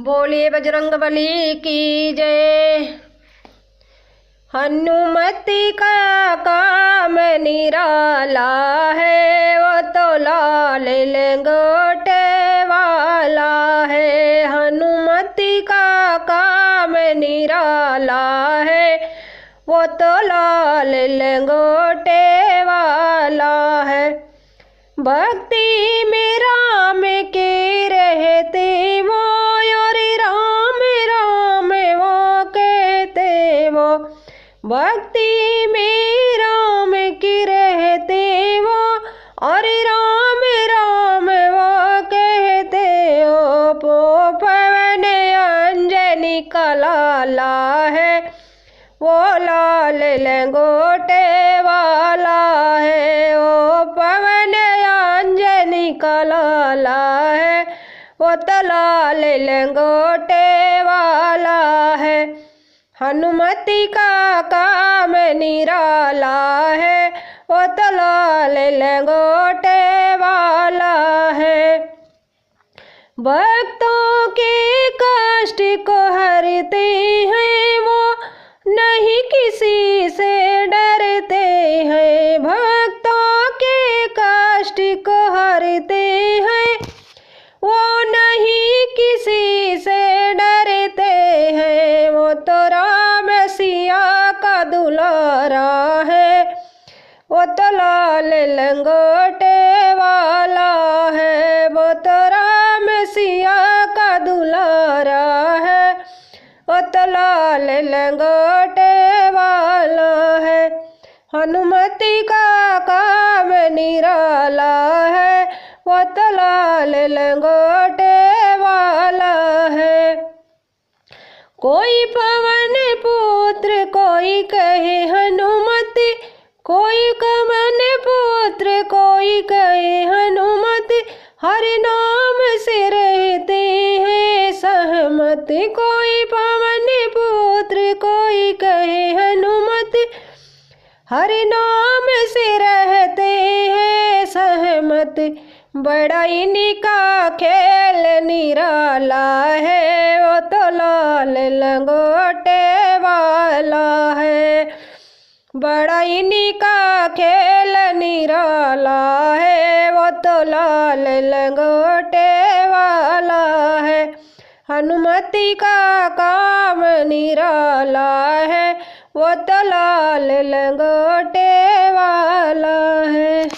बोलिए बजरंगबली की जय। हनुमति का काम निराला है, वो तो लाल लंगोटे वाला है। हनुमति का काम निराला है, वो तो लाल लंगोटे वाला है। भक्ति में राम के रहते वो, और राम राम वो कहते वो। भक्ति में राम की रहते वो, और राम राम वो कहते हो। पवन अंजनी का लाला है, वो लाल लंगोटे वाला है। ओ पवन अंजनी का लाला है, वो तो लाल लंगोटे वाला है। हनुमति का काम निराला है, वो तो लाल लंगोटे वाला है। भक्तों के कष्ट को हरते हैं वो, नहीं किसी से डरते हैं। भक्तों के कष्ट को हरते हैं वो, नहीं किसी से डरते हैं। वो तो राम सिया का दुलारा है, वो तो लाल लंगोटे वाला है। वो तो राम सिया का दुलारा है, वो तो लाल लंगोटे वाला है। हनुमति का काम निराला है, वो तो लाल लंगोटे वाला है। कोई पवन पुत्र कोई कहे हनुमति, कोई पवन पुत्र कोई कहे हनुमति। हर नाम से रहते हैं सहमत। कोई पवन पुत्र कोई कहे हनुमति, हर नाम से रहते हैं सहमत। बड़ा इनका खेल निराला है, वो तो लाल लंगोटे वाला है। बड़ा इनका खेल निराला है, वो तो लाल लंगोटे वाला है। हनुमति का काम निराला है, वो तो लाल लंगोटे वाला है।